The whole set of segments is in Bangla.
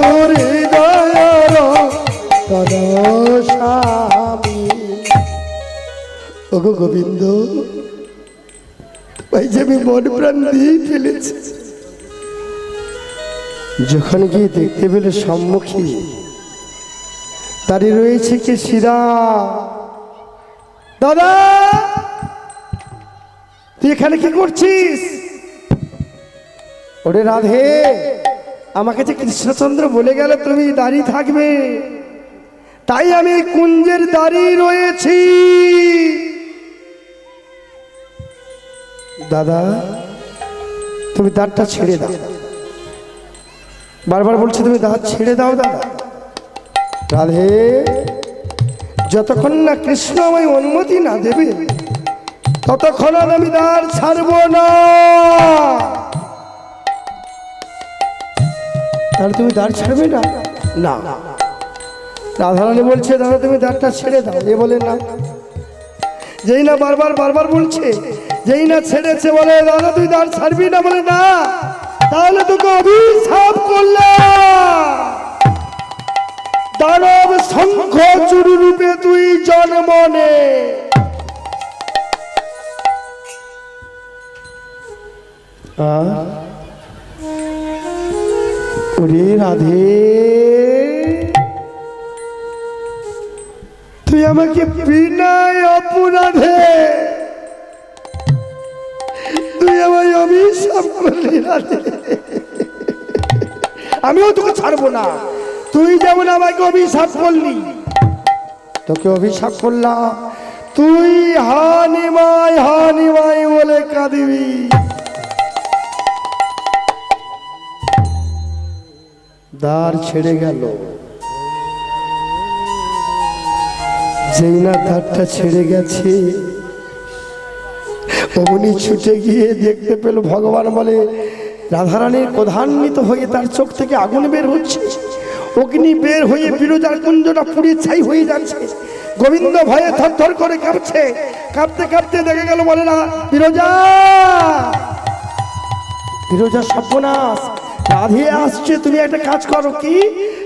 প্রভুর হৃদয়ের স্বামী। ওগো গোবিন্দ, ভাই যে আমি মন প্রাণ দিয়ে ফেলেছি। যখন গিয়ে দেখতে পেলে সম্মুখী দাঁড়িয়ে রয়েছে কে শিরা। দাদা, তুই এখানে কি করছিস? ওরে রাধে, আমাকে যে কৃষ্ণচন্দ্র বলে গেল তুমি দাঁড়িয়ে থাকবে, তাই আমি কুঞ্জের দাঁড়িয়ে রয়েছি। দাদা, তুমি দাঁড়টা ছেড়ে দাও। বারবার বলছি তুমি দাঁত ছেড়ে দাও। দাদা রাধে, যতক্ষণ না কৃষ্ণ আমায় অনুমতি না দেবে ততক্ষণ আমি দাঁড় ছাড়বো না। তাহলে তুমি দাঁড় ছাড়বে না? না। রাধারানী বলছে দাদা তুমি দাঁড়টা ছেড়ে দাও। এ বলে না। যেই না বারবার বলছে, যেই না ছেড়েছে বলে দাদা তুই দাঁড় ছাড়বি না। বলে না, তাহলে তোকে অভিশাপ করলাম, দানব শঙ্খ চুরু রূপে তুই জন্ম নে। ওরে রাধে, তুই আমাকে বিনা অপরাধে তুই আমায় অভিশাপ করলি রাধে। আমিও তোকে ছাড়বো না। তুই যেমন আমাকে অভিশাপ করলি, তোকে অভিশাপ করলাম, তুই হানিমাই বলে কাঁদিবি। দ্বার ছেড়ে গেল। যেই না দ্বারটা ছেড়ে গেছে অমনি ছুটে গিয়ে দেখতে পেল ভগবান বলে রাধারানীর ক্রোধান্বিত হয়ে তার চোখ থেকে আগুন বের হচ্ছে, অগ্নি বের হয়ে বিরজার কুঞ্জটা পুড়ে ছাই হয়ে যাচ্ছে। গোবিন্দ ভয়ে থরথর করে কাঁপছে। কাঁপতে কাঁপতে দেখে গেল বলে না বিরজা সর্বনাশ, রাধে আসছে। তুমি একটা কাজ করো, কি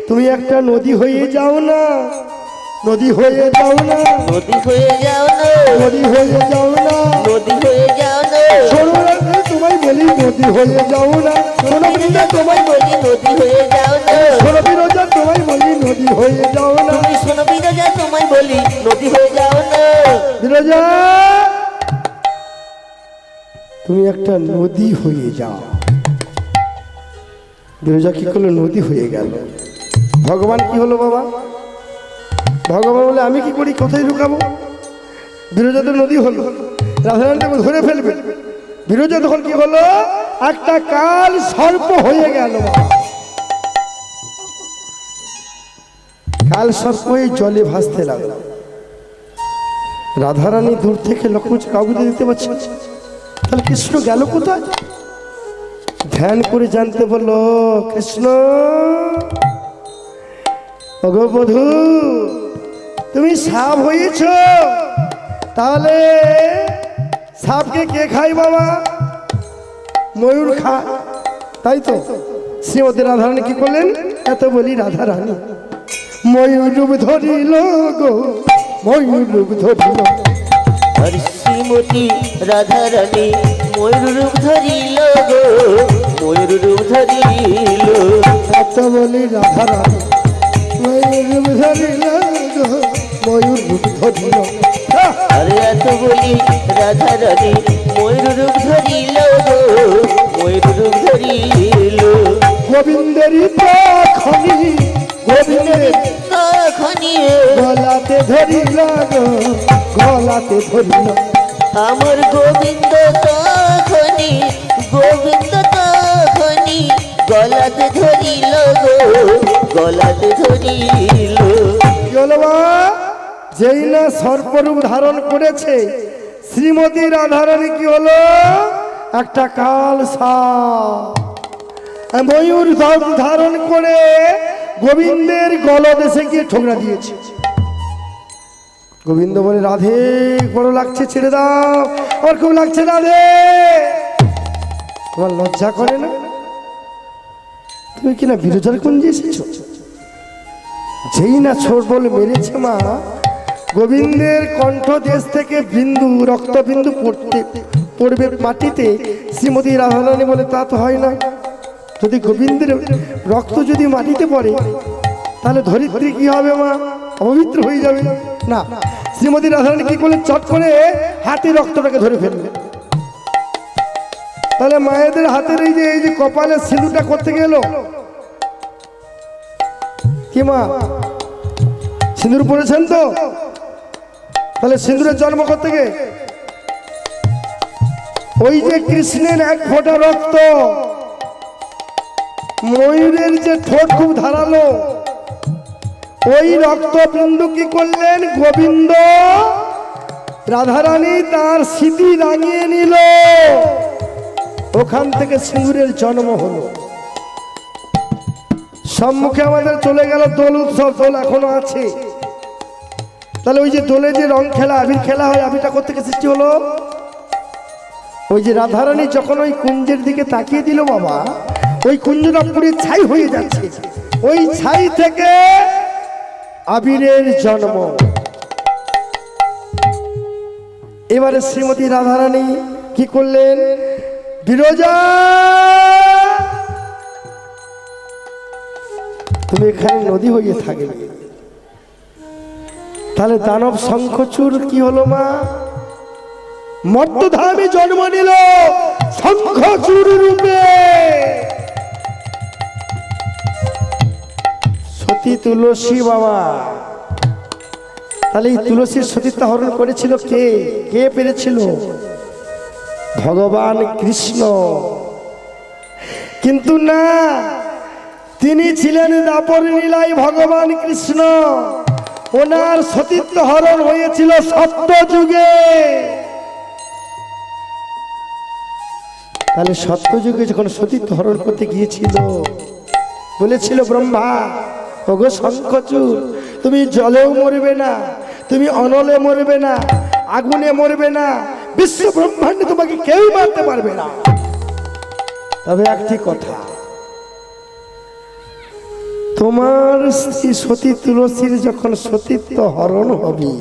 তুমি একটা নদী হয়ে যাও না। নদী হয়ে যাও না, নদী হয়ে যাও না, নদী হয়ে যাও না, নদী হয়ে যাও না। শোনো রাধে, তোমায় বলি নদী হয়ে যাও না। শোনো বিরজা, তোমায় বলি নদী হয়ে যাও না। শোনো বিরজা, তোমায় বলি নদী হয়ে যাও না। তুমি শোনো বিরজা, তোমায় বলি নদী হয়ে যাও না। বিরজা, তুমি একটা নদী হয়ে যাও। বিরজা কি করলো? নদী হয়ে গেল। ভগবান কি হলো বাবা? ভগবান বলে আমি কি করি, কোথায় লুকাবো? বিরজা তো নদী হলো, রাধারানীকে ধরে ফেলবে। বিরজা তখন কি হলো? একটা কাল সর্প হয়ে গেল। কাল সর্প হয়ে জলে ভাসতে লাগলো। রাধারানী দূর থেকে লক্ষ্য করছে, কাউকে দেখতে পাচ্ছে না। তাহলে কৃষ্ণ গেল কোথায়? ধ্যান করে জানতে বললো কৃষ্ণ, ওগো বধূ, তুমি সাপ হয়েছ, তাহলে সাপকে কে খাই বাবা? ময়ূর খা, তাই তো? শ্রীমতী রাধারানী কি করলেন? এত বলি রাধারানী ময়ূর রূপ ধরিল গো, ময়ূর রূপ ধরিল। আর শ্রীমতী রাধারানী ময়ূর রূপ ধরিল গো, ময়ূর রূপ ধরিল। এত বলি রাধারানী ময়ূর রূপ ধরিল গো, ময়ূর রূপ ধরিল। আরে এত বলি রাধারানী ময়ূর রূপ ধরিল গো, ময়ূর রূপ ধরিল। গোবিন্দেরই তখনি, গোবিন্দের তখনি গলাতে ধরিল গো, গলাতে ধরিল। আমার গোবিন্দ তখনি, গোবিন্দ তখনি গলাতে ধরিল গো, গলাতে ধরিল। যেই না সর্পরূপ ধারণ করেছে শ্রীমতী রাধারানী কি হলো? একটা কাল সাপ ময়ূর ধারণ করে গোবিন্দের গলদেশে গিয়ে ঠোকরা দিয়েছে। গোবিন্দ বলে রাধে বড় লাগছে, ছেড়ে দাও, আমার খুব লাগছে রাধে। তোমার লজ্জা করে না? তুমি কিনা বিরোধার কুঞ্জে এসেছো? যেই না ছোট বলে মেরেছে মা, গোবিন্দের কণ্ঠ দেশ থেকে বিন্দু রক্তবিন্দু পড়বে মাটিতে। শ্রীমতী রাধারানী বলে তা তো হয় না, যদি গোবিন্দের রক্ত যদি মাটিতে পড়ে তাহলে ধরিত্রী কি হবে মা? অপবিত্র হয়ে যাবে না। শ্রীমতী রাধারানী কি করলেন? চট করে হাতে রক্তটাকে ধরে ফেললেন। তাহলে মায়েদের হাতের এই যে কপালে সিঁদুরটা করতে গেল কি মা? সিঁদুর পড়েছেন তো? তাহলে সিঁদুরের জন্ম করতে গিয়ে ওই যে কৃষ্ণের এক ফোঁটা রক্ত, ময়ূরের যে ঠোঁট খুব ধারালো, ওই রক্ত বিন্দু কি করলেন? গোবিন্দ রাধারানী তার স্মৃতি রাঙিয়ে নিল, ওখান থেকে সিঁদুরের জন্ম হলো। সম্মুখে আমাদের চলে গেল দোল উৎসব, দোল এখনো আছে। তাহলে ওই যে দোলে যে রং খেলা, আবির খেলা হয়, আবিরটা কোত্থেকে সৃষ্টি হলো? ওই যে রাধারানী যখন ওই কুঞ্জের দিকে তাকিয়ে দিল বাবা, ওই কুঞ্জটা পুরো ছাই হয়ে যাচ্ছে, ওই ছাই থেকে আবিরের জন্ম। এবারে শ্রীমতী রাধারানী কি করলেন? বিরজা, তুমি এখানে নদী হয়ে থাকবে। তাহলে দানব শঙ্খচূড় কি হলো মা? মর্তধামে জন্ম নিল শঙ্খচূড় রূপে। সতী তুলসী বাবা, তাহলে এই তুলসীর সতীত্ব হরণ করেছিল কে? কে পেরেছিল? ভগবান কৃষ্ণ। কিন্তু না, তিনি ছিলেন দাপর লীলায় ভগবান কৃষ্ণ, ওনার সতীত্ব হরণ হয়েছিল সত্যযুগে। তাহলে সত্যযুগে যখন সতীত্ব হরণ করতে গিয়েছিল, বলেছিল ব্রহ্মা, ওগো শঙ্খচূড়, তুমি জলেও মরবে না, তুমি অনলে মরবে না, আগুনে মরবে না, বিশ্ব ব্রহ্মাণ্ডে তোমাকে কেউ মারতে পারবে না। তবে একটি কথা, তোমার স্ত্রী সতী তুলসীর যখন সতীত্ব হরণ হবে,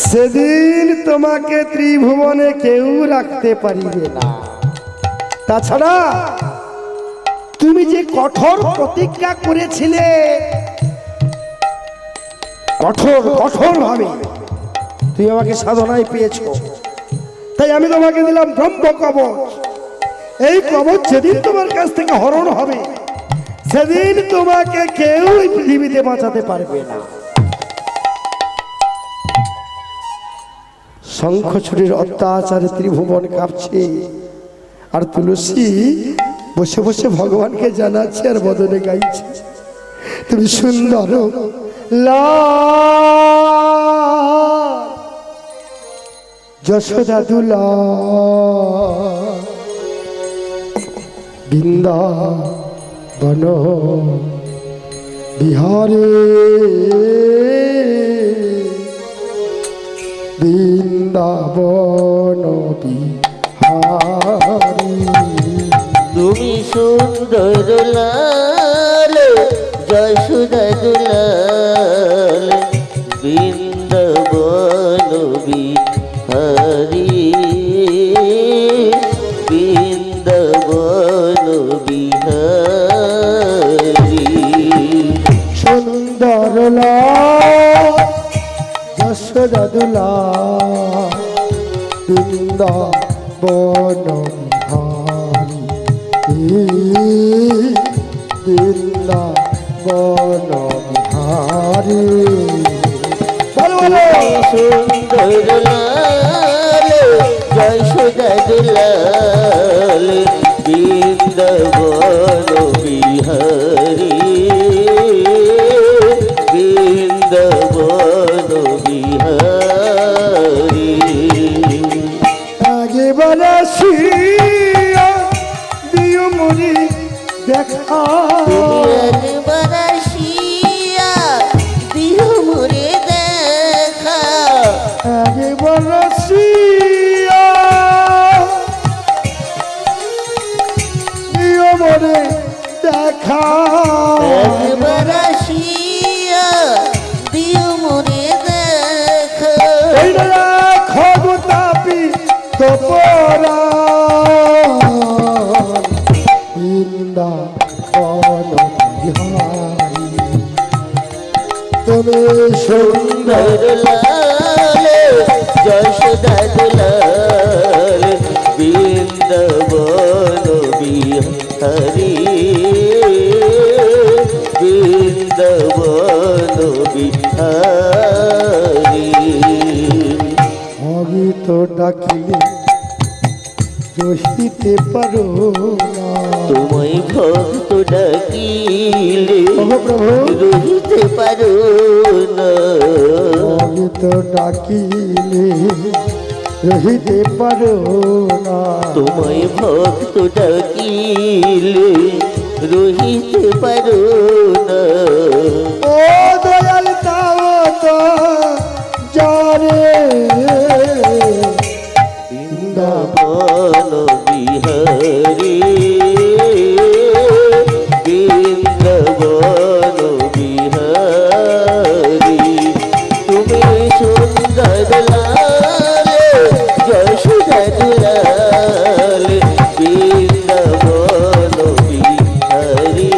সেদিন তোমাকে ত্রিভুবনে কেউ রাখতে পারিবে না। তাছাড়া তুমি যে কঠোর প্রতিজ্ঞা করেছিলে, কঠোর ভাবে তুমি আমাকে সাধনায় পেয়েছো, তাই আমি তোমাকে দিলাম ব্রহ্ম কবচ। এই কবচ যেদিন তোমার কাছ থেকে হরণ হবে, সেদিন তোমাকে কেউ এই পৃথিবীতে বাঁচাতে পারবে না। শঙ্খচূড়ের অত্যাচারে ত্রিভুবন কাঁপছে, আর তুলসী বসে বসে ভগবানকে জানাচ্ছে আর বদনে গাইছে, তুমি সুন্দর লাল যশোদা দুলা বৃন্দাবন বিহারে, বৃন্দাবন বিহারে। তুমি সুন্দর লাল যশোদা দুলাল, বৃন্দাবন বিহারী, বৃন্দাবন বিহারী। সুন্দর লাল যশোদা দুলা বৃন্দাবন বৃন্দাবন বিহারী। সুন্দর লাল যশোদা দুলাল, বৃন্দাবন বিহারী, বৃন্দাবন বিহারী। আগে বারাসিয়া দিও মরি দেখা, একবার আসিয়া দিও মোরে দেখা, আগে বারাসিয়া মোরে দেখা একবার আসিয়া দিও মোরে দেখা ওই খগতাপি তোপরা ইন্দা বিহারি তুমি সুন্দর লালে যশোদা দুলাল বৃন্দাবন বিহারি বৃন্দাবন বিহারি আমি তো ডাকিলে রহিতে পারো না তোমায় ভক্ত ডাকিলে ওগো প্রভু রহিতে পারো না আমি তো ডাকিলে রহিতে পারো না তোমায় ভক্ত ডাকিলে রহিতে পারো না ও দয়াল তাও তো জানে বৃন্দাবন বিহারি বৃন্দাবন বিহারি তুমি সুন্দর লাল যশোদা দুলাল বৃন্দাবন বিহারি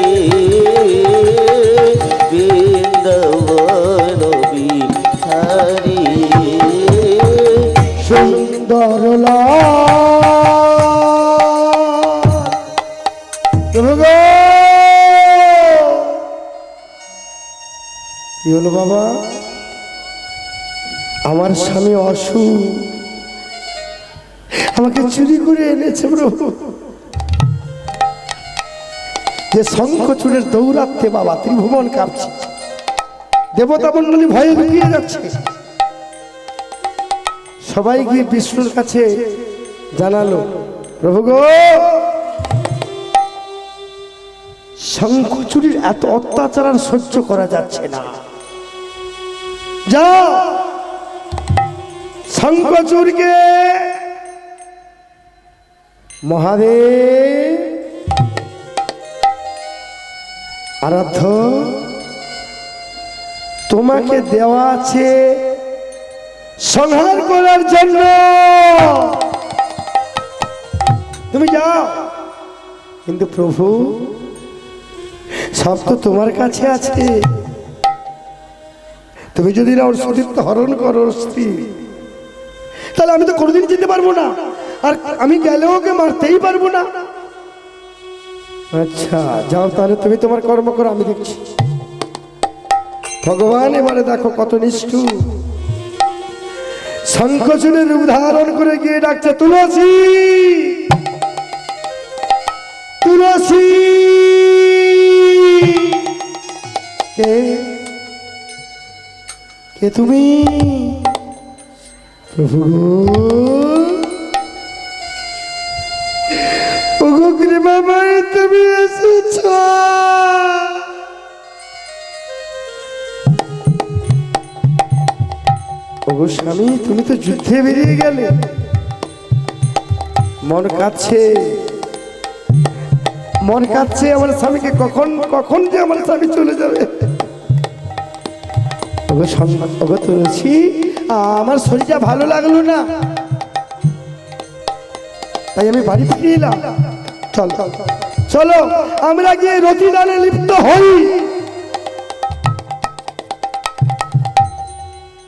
বৃন্দাবন বিহারি সুন্দর কি হলো বাবা? আমার স্বামী অসুখ, আমাকে চুরি করে এনেছে প্রভু। যে শঙ্খ চুরের দৌড়াতে বাবা ত্রিভুবন কাঁপছে, দেবতা মন্ডলী ভয়ে লুকিয়ে যাচ্ছে। সবাই গিয়ে বিষ্ণুর কাছে জানালো, প্রভু গো শঙ্খচুরির এত অত্যাচার আর সহ্য করা যাচ্ছে না, যাও শঙ্খচূড়কে মহাদেব আরাধ্য তোমাকে দেওয়া আছে সংহার করার জন্য, তুমি যাও। কিন্তু প্রভু সব তো তোমার কাছে আছে, তুমি যদি না ওর সতীত্ব হরণ করো স্ত্রী, তাহলে আমি তো কোনোদিন যেতে পারবো না, আর আমি গেলেও ওকে মারতেই পারবো না। আচ্ছা যাও তাহলে, তুমি তোমার কর্ম করো, আমি দেখছি। ভগবান এবারে দেখো কত নিষ্ঠুর, শঙ্খচূড়ের রূপ ধারণ করে গিয়ে ডাকছে, তুলসী তুলসী। কে কে তুমি? প্রভু ওগো কৃপাময় তুমি এসেছ। ওগো স্বামী তুমি তো যুদ্ধে বেরিয়ে গেলে, মন কাঁদছে, মন কাঁদছে আমার স্বামীকে, কখন কখন যে আমার স্বামী চলে যাবে। ওগো তুলসী, আমার শরীরটা ভালো লাগলো না, তাই আমি বাড়ি ফিরে এলাম। চল চলো আমরা গিয়ে রতিদানে লিপ্ত হই।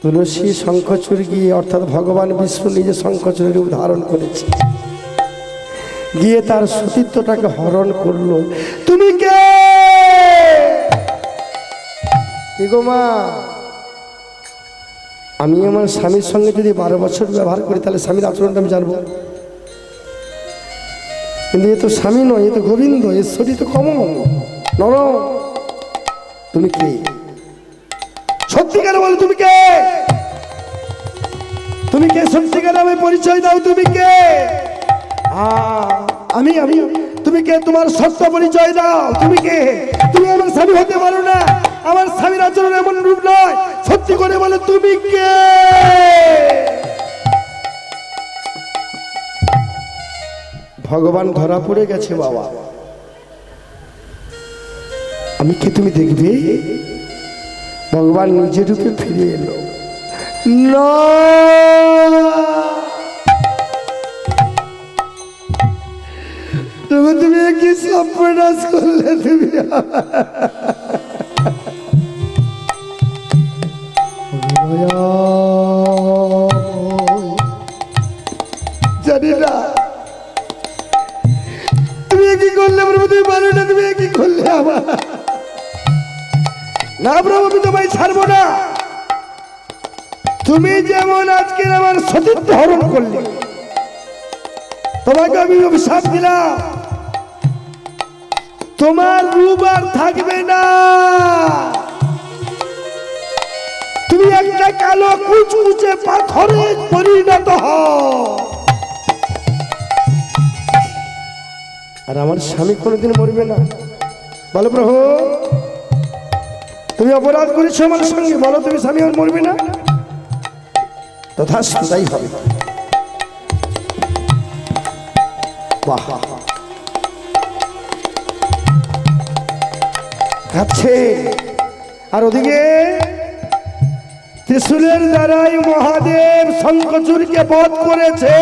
তুলসী শঙ্খচূড় গিয়ে, অর্থাৎ ভগবান বিষ্ণু নিজে শঙ্খচূড়ের রূপ ধারণ করেছে, গিয়ে তার সতীত্বটাকে হরণ করলো। তুমি কে গো মা? আমি আমার স্বামীর সঙ্গে যদি 12 বছর ব্যবহার করি, তাহলে স্বামীর আচরণটা আমি জানবো, কিন্তু এ তো স্বামী নয়, এ তো গোবিন্দ, এর শরীর তো কম নরম। তুমি কে? সত্যিকার বলো তুমি কে? তুমি কে? সত্যিকার আমি পরিচয় দাও, তুমি কে? আমি আমি তুমি কে? তোমার সত্য পরিচয় দাও, তুমি কে? তুমি আমার স্বামী হতে পারো না, আমার স্বামীর আচরণ এমন রূপ নয়, সত্যি করে বলো তুমি কে? ভগবান ধরা পড়ে গেছে বাবা, আমি কে তুমি দেখবে। ভগবান নিজের রূপে ফিরে এলো। না, তুমি কি সর্বনাশ করলে তুমি। জানি না তুমি কি করলে প্রভু, তুমি পারো না, তুমি কি করলে আমার। না প্রভু, আমি তোমায় ছাড়বো না। তুমি যেমন আজকে আমার সতীত্ব হরণ করলে, তোমাকে আমি অভিশাপ দিলাম, তোমার রূপ আর থাকবে না। তুমি একটা কালো কুচকুচে পাথরে পরিণত হও। আর আমার স্বামী কোনোদিন মরবে না। বলো প্রভু, তুমি অপরাধ করেছো আমার সঙ্গে, বলো তুমি স্বামী আর মরবে না। তথাস্তু তাই হবে। বাহ, কাছে আর ওদিকে ত্রিশূলের দ্বারাই মহাদেব শঙ্খচূড়কে বধ করেছে।